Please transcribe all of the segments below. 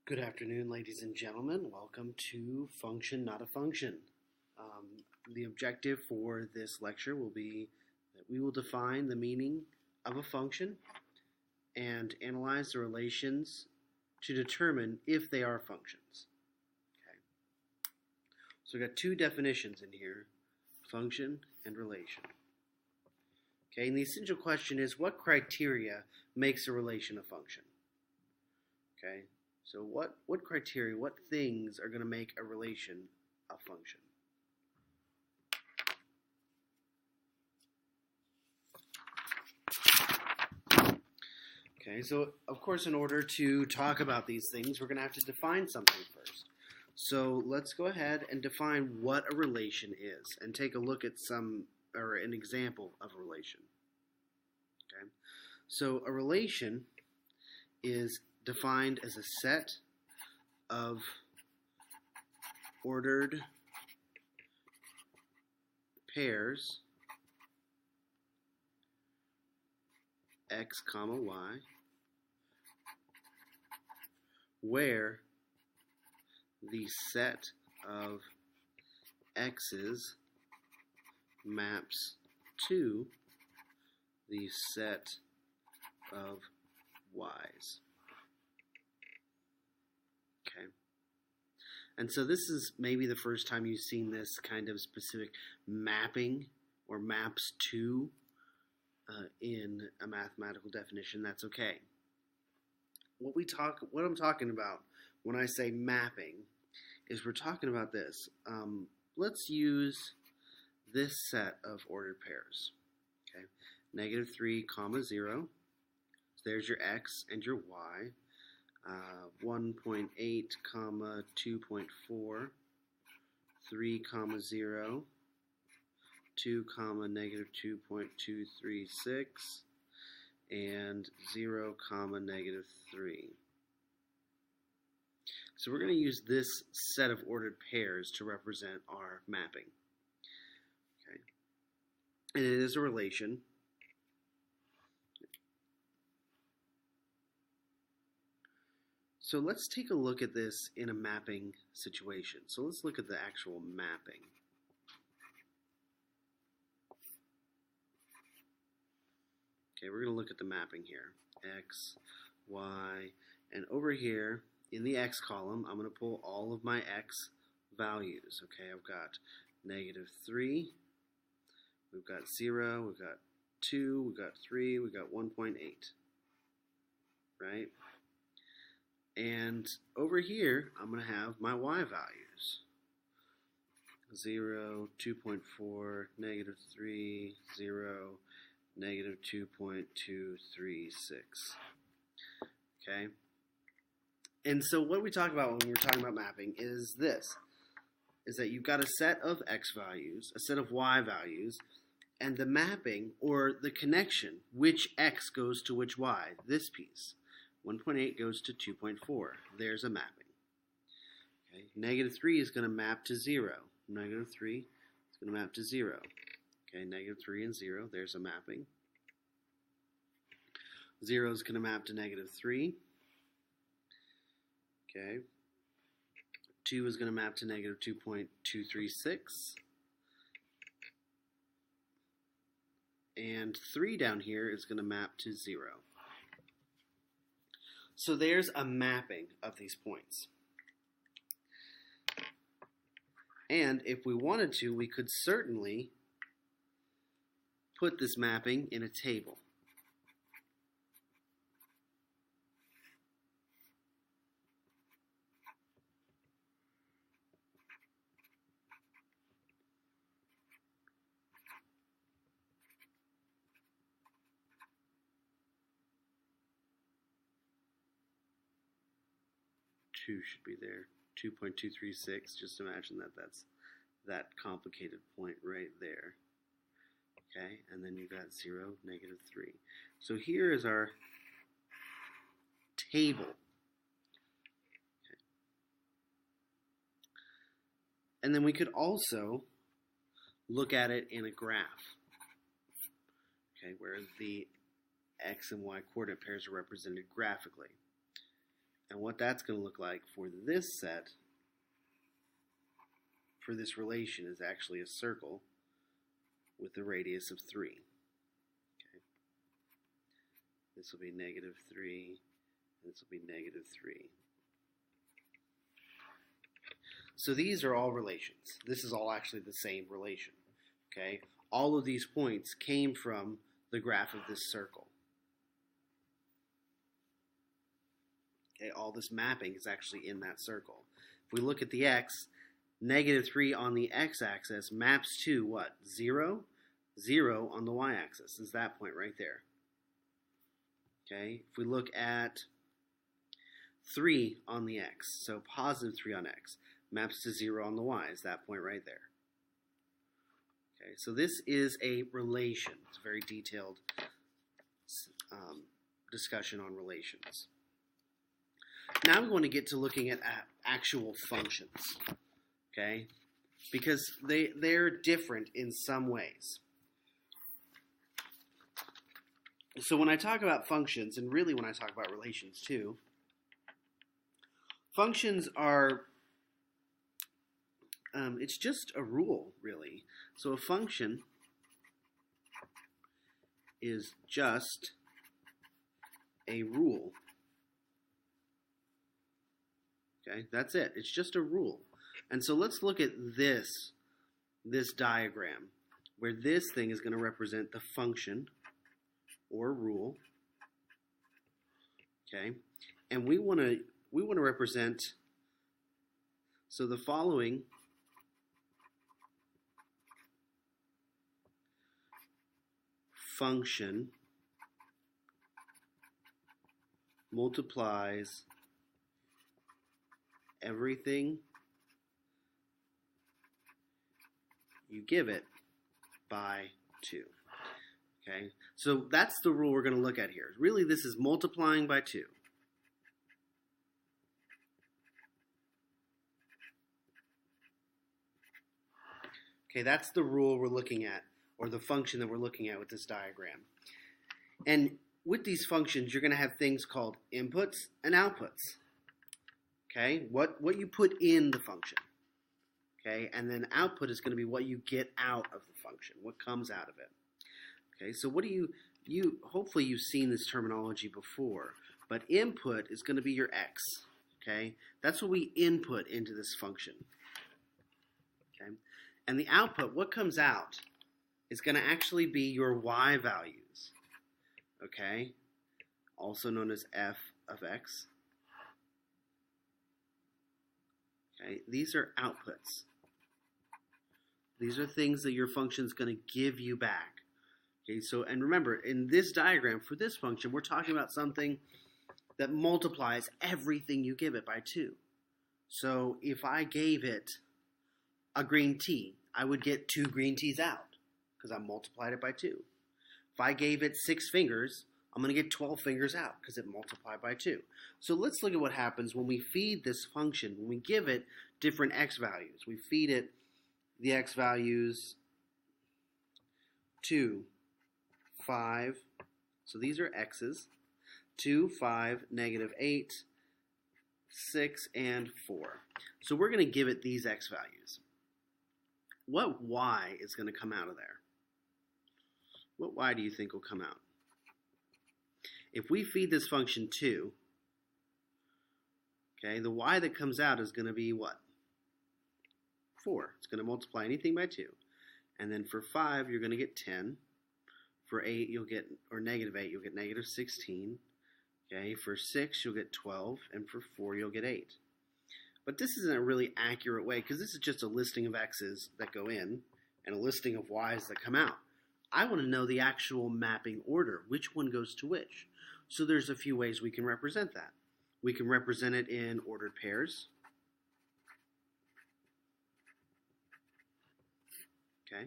Good afternoon, ladies and gentlemen. Welcome to Function Not a Function. The objective for this lecture will be that we will define the meaning of a function and analyze the relations to determine if they are functions. Okay. So we've got two definitions in here, function and relation. Okay, and the essential question is, what criteria makes a relation a function? Okay. So what criteria, what things are going to make a relation a function? Okay, so of course in order to talk about these things, we're going to have to define something first. So let's go ahead and define what a relation is and take a look at an example of a relation. Okay, so a relation is defined as a set of ordered pairs x comma y where the set of x's maps to the set of y's. Okay. And so this is maybe the first time you've seen this kind of specific mapping or maps to in a mathematical definition. That's okay. What I'm talking about when I say mapping is we're talking about this. Let's use this set of ordered pairs. Okay, -3, 0. So there's your x and your y. 1.8, 2.4, 3, 0, 2, -2.236, and 0, -3. So we're going to use this set of ordered pairs to represent our mapping. Okay. And it is a relation. So let's take a look at this in a mapping situation. So let's look at the actual mapping. Okay, we're going to look at the mapping here. X, Y, and over here in the X column, I'm going to pull all of my X values. Okay, I've got -3, we've got 0, we've got 2, we've got 3, we've got 1.8, right? And over here, I'm going to have my y values. 0, 2.4, -3, 0, -2.236. Okay? And so what we talk about when we're talking about mapping is this, is that you've got a set of x values, a set of y values, and the mapping, or the connection, which x goes to which y, this piece. 1.8 goes to 2.4. There's a mapping. Okay. -3 is going to map to 0. -3 is going to map to 0. Okay, -3 and 0. There's a mapping. 0 is going to map to -3. Okay. 2 is going to map to -2.236. And 3 down here is going to map to 0. So there's a mapping of these points. And if we wanted to, we could certainly put this mapping in a table. Should be there. 2.236. Just imagine that's that complicated point right there. Okay, and then you've got 0, -3. So here is our table. Okay. And then we could also look at it in a graph. Okay, where the x and y coordinate pairs are represented graphically. And what that's going to look like for this set, for this relation, is actually a circle with a radius of 3. Okay. This will be negative 3, and this will be negative 3. So these are all relations. This is all actually the same relation. Okay. All of these points came from the graph of this circle. Okay, all this mapping is actually in that circle. If we look at the x, negative 3 on the x-axis maps to what? 0? 0 on the y-axis is that point right there. Okay, if we look at 3 on the x, so positive 3 on x, maps to 0 on the y is that point right there. Okay, so this is a relation. It's a very detailed discussion on relations. Now we're going to get to looking at actual functions, okay? Because they're different in some ways. So when I talk about functions, and really when I talk about relations too, functions are, it's just a rule, really. So a function is just a rule. Okay, that's it. It's just a rule. And so let's look at this diagram where this thing is going to represent the function or rule. Okay, and we want to represent, so the following function multiplies everything you give it by 2. Okay, so that's the rule we're going to look at here. Really, this is multiplying by 2. Okay, that's the rule we're looking at, or the function that we're looking at with this diagram. And with these functions, you're going to have things called inputs and outputs. Okay, what you put in the function. Okay, and then output is going to be what you get out of the function, what comes out of it. Okay, so what do you hopefully you've seen this terminology before, but input is going to be your x. Okay, that's what we input into this function. Okay, and the output, what comes out, is going to actually be your y values. Okay, also known as f of x. Okay, these are outputs. These are things that your function is going to give you back. Okay, so, and remember, in this diagram, for this function, we're talking about something that multiplies everything you give it by 2. So if I gave it a green tea, I would get 2 green teas out because I multiplied it by 2. If I gave it 6 fingers, I'm going to get 12 fingers out because it multiplied by 2. So let's look at what happens when we feed this function, when we give it different x values. We feed it the x values 2, 5, so these are x's, 2, 5, negative 8, 6, and 4. So we're going to give it these x values. What y is going to come out of there? What y do you think will come out? If we feed this function 2, okay, the y that comes out is going to be what? 4. It's going to multiply anything by 2. And then for 5, you're going to get 10. For 8, you'll get, or negative 8, you'll get negative 16. Okay, for 6, you'll get 12. And for 4, you'll get 8. But this isn't a really accurate way because this is just a listing of x's that go in and a listing of y's that come out. I want to know the actual mapping order, which one goes to which. So there's a few ways we can represent that. We can represent it in ordered pairs. Okay,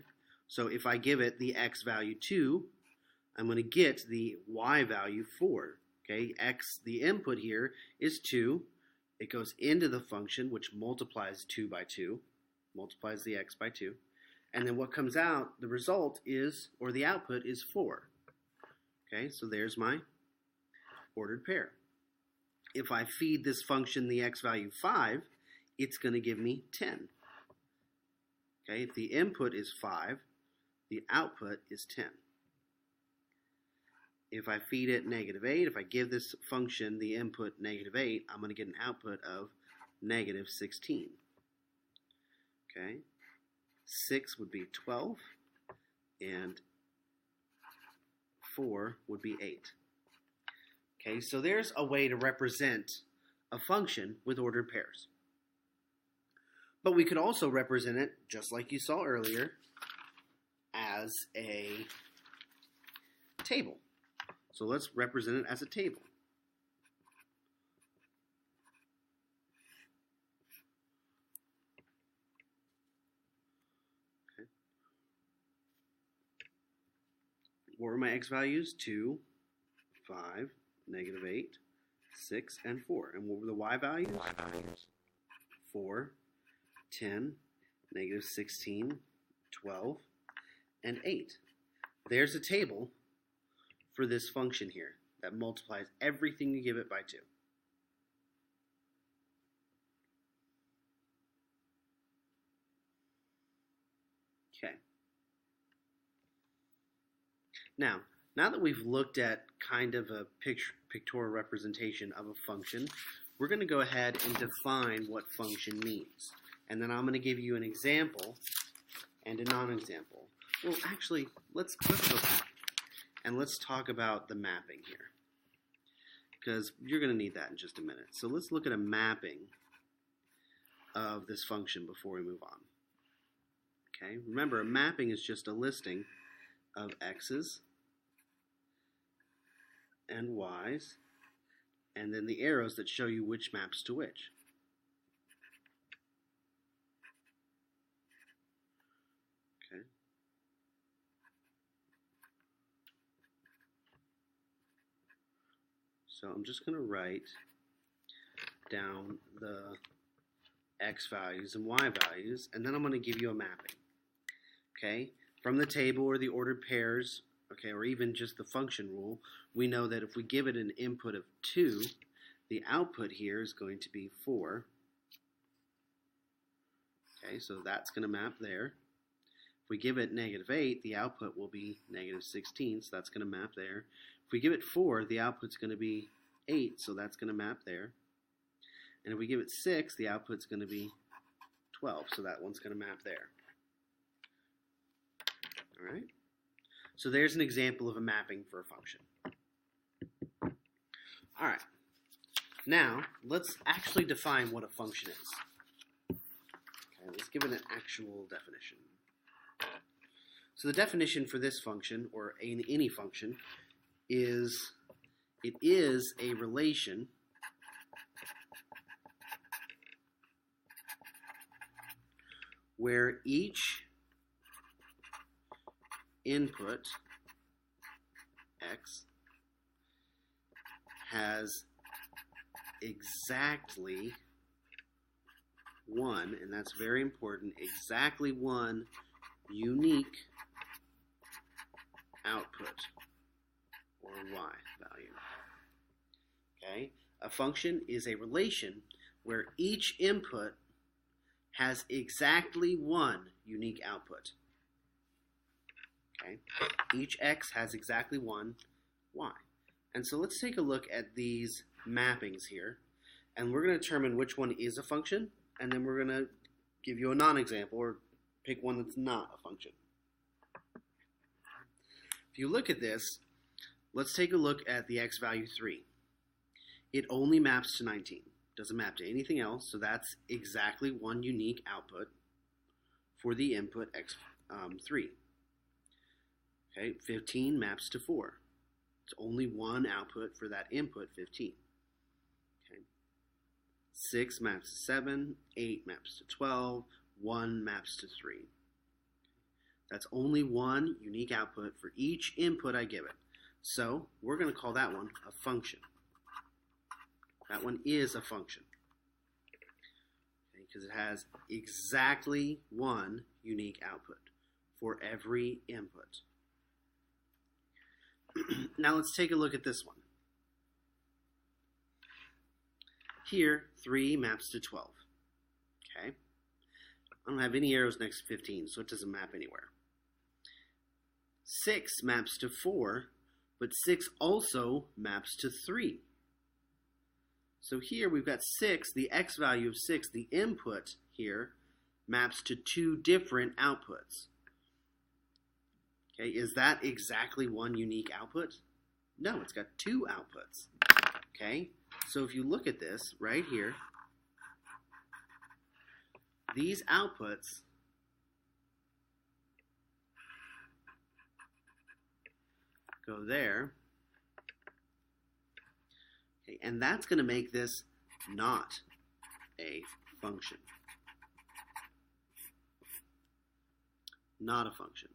so if I give it the x value 2, I'm going to get the y value 4. Okay, x, the input here, is 2. It goes into the function, which multiplies 2 by 2, multiplies the x by 2. And then what comes out, the result is, or the output is 4. Okay, so there's my ordered pair. if I feed this function the x value 5, it's going to give me 10. Okay, if the input is 5, the output is 10. If I feed it -8, if I give this function the input -8, I'm going to get an output of -16. Okay, 6 would be 12, and 4 would be 8. Okay, so there's a way to represent a function with ordered pairs. But we could also represent it, just like you saw earlier, as a table. So let's represent it as a table. Okay. What were my x values? 2, 5, -8, 6, and 4. And what were the y values? 4, 10, -16, 12, and 8. There's a table for this function here that multiplies everything you give it by 2. Okay. Now that we've looked at kind of a pictorial representation of a function, we're going to go ahead and define what function means. And then I'm going to give you an example and a non-example. Well, actually, let's go back and let's talk about the mapping here, because you're going to need that in just a minute. So let's look at a mapping of this function before we move on. Okay, remember, a mapping is just a listing of x's and y's, and then the arrows that show you which maps to which. Okay. So I'm just going to write down the x values and y values, and then I'm going to give you a mapping. Okay, from the table or the ordered pairs, okay, or even just the function rule, we know that if we give it an input of 2, the output here is going to be 4. Okay, so that's going to map there. If we give it -8, the output will be -16, so that's going to map there. If we give it 4, the output's going to be 8, so that's going to map there. And if we give it 6, the output's going to be 12, so that one's going to map there. All right? So there's an example of a mapping for a function. All right. Now, let's actually define what a function is. Okay, let's give it an actual definition. So the definition for this function, or any function, is it is a relation where each input x has exactly one, and that's very important, exactly one unique output, or y value. Okay? A function is a relation where each input has exactly one unique output. Okay? Each x has exactly one y. And so let's take a look at these mappings here, and we're going to determine which one is a function, and then we're going to give you a non-example, or pick one that's not a function. If you look at this, let's take a look at the x value 3. It only maps to 19. Doesn't map to anything else, so that's exactly one unique output for the input x3. Okay, 15 maps to 4. It's only one output for that input 15. Okay. 6 maps to 7, 8 maps to 12, 1 maps to 3. That's only one unique output for each input I give it. So we're going to call that one a function. That one is a function, because it has exactly one unique output for every input. Now let's take a look at this one. Here, 3 maps to 12. Okay? I don't have any arrows next to 15, so it doesn't map anywhere. 6 maps to 4, but 6 also maps to 3. So here we've got 6, the x value of 6, the input here, maps to 2 different outputs. Okay, is that exactly one unique output? No, it's got 2 outputs. Okay, so if you look at this right here, these outputs go there. Okay, and that's going to make this not a function. Not a function.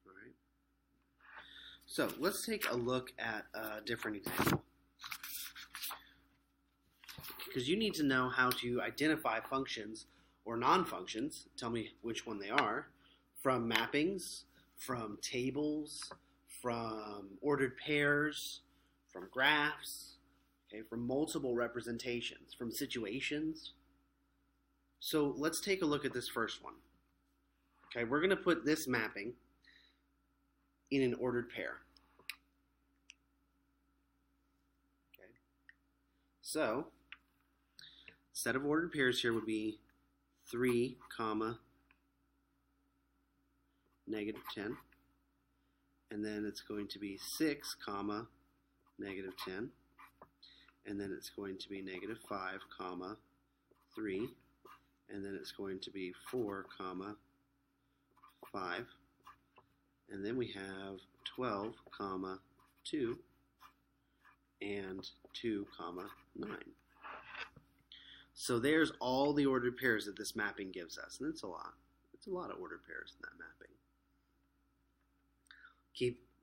All right. So let's take a look at a different example. Because you need to know how to identify functions or non-functions, tell me which one they are, from mappings, from tables, from ordered pairs, from graphs, okay, from multiple representations, from situations. So let's take a look at this first one. Okay, we're going to put this mapping in an ordered pair. Okay, so set of ordered pairs here would be 3, -10. And then it's going to be 6, -10. And then it's going to be -5, 3. And then it's going to be 4, 5. And then we have 12, 2. And 2, 9. So there's all the ordered pairs that this mapping gives us. And it's a lot. It's a lot of ordered pairs in that mapping.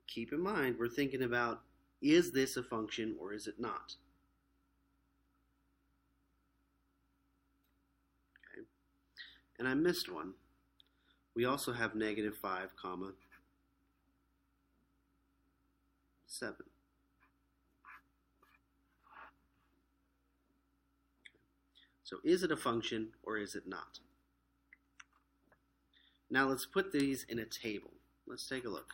Keep in mind, we're thinking about, is this a function or is it not? Okay. And I missed one. We also have -5, 7. So is it a function or is it not? Now let's put these in a table. Let's take a look.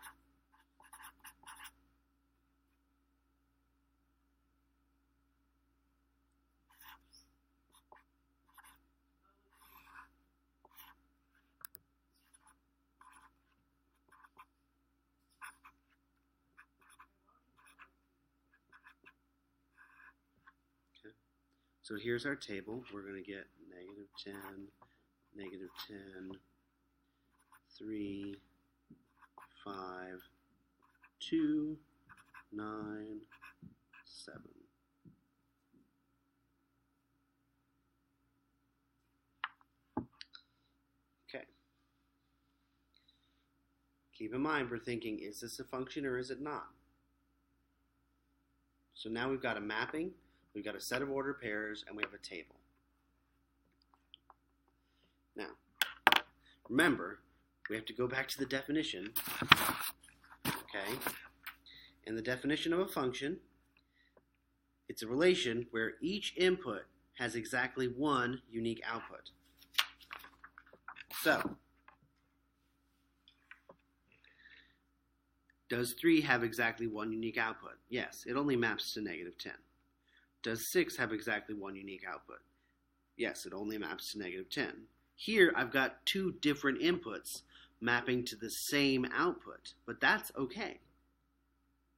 So here's our table. We're going to get -10, -10, 3, 5, 2, 9, 7. Okay. Keep in mind, we're thinking, is this a function or is it not? So now we've got a mapping. We've got a set of ordered pairs, and we have a table. Now, remember, we have to go back to the definition. Okay? And the definition of a function, it's a relation where each input has exactly one unique output. So, does 3 have exactly one unique output? Yes, it only maps to -10. Does 6 have exactly one unique output? Yes, it only maps to -10. Here, I've got 2 different inputs mapping to the same output, but that's okay.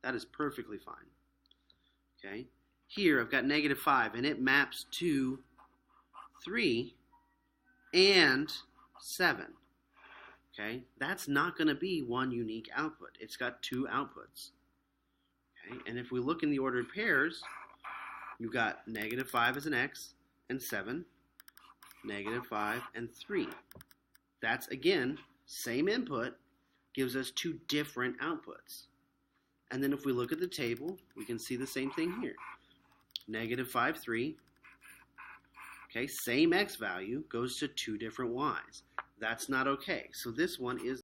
That is perfectly fine. Okay? Here, I've got -5, and it maps to 3 and 7. Okay? That's not going to be one unique output. It's got 2 outputs. Okay? And if we look in the ordered pairs, you've got -5 as an x and 7, -5 and 3. That's, again, same input, gives us 2 different outputs. And then if we look at the table, we can see the same thing here. -5, 3. Okay, same x value goes to 2 different y's. That's not okay. So this one is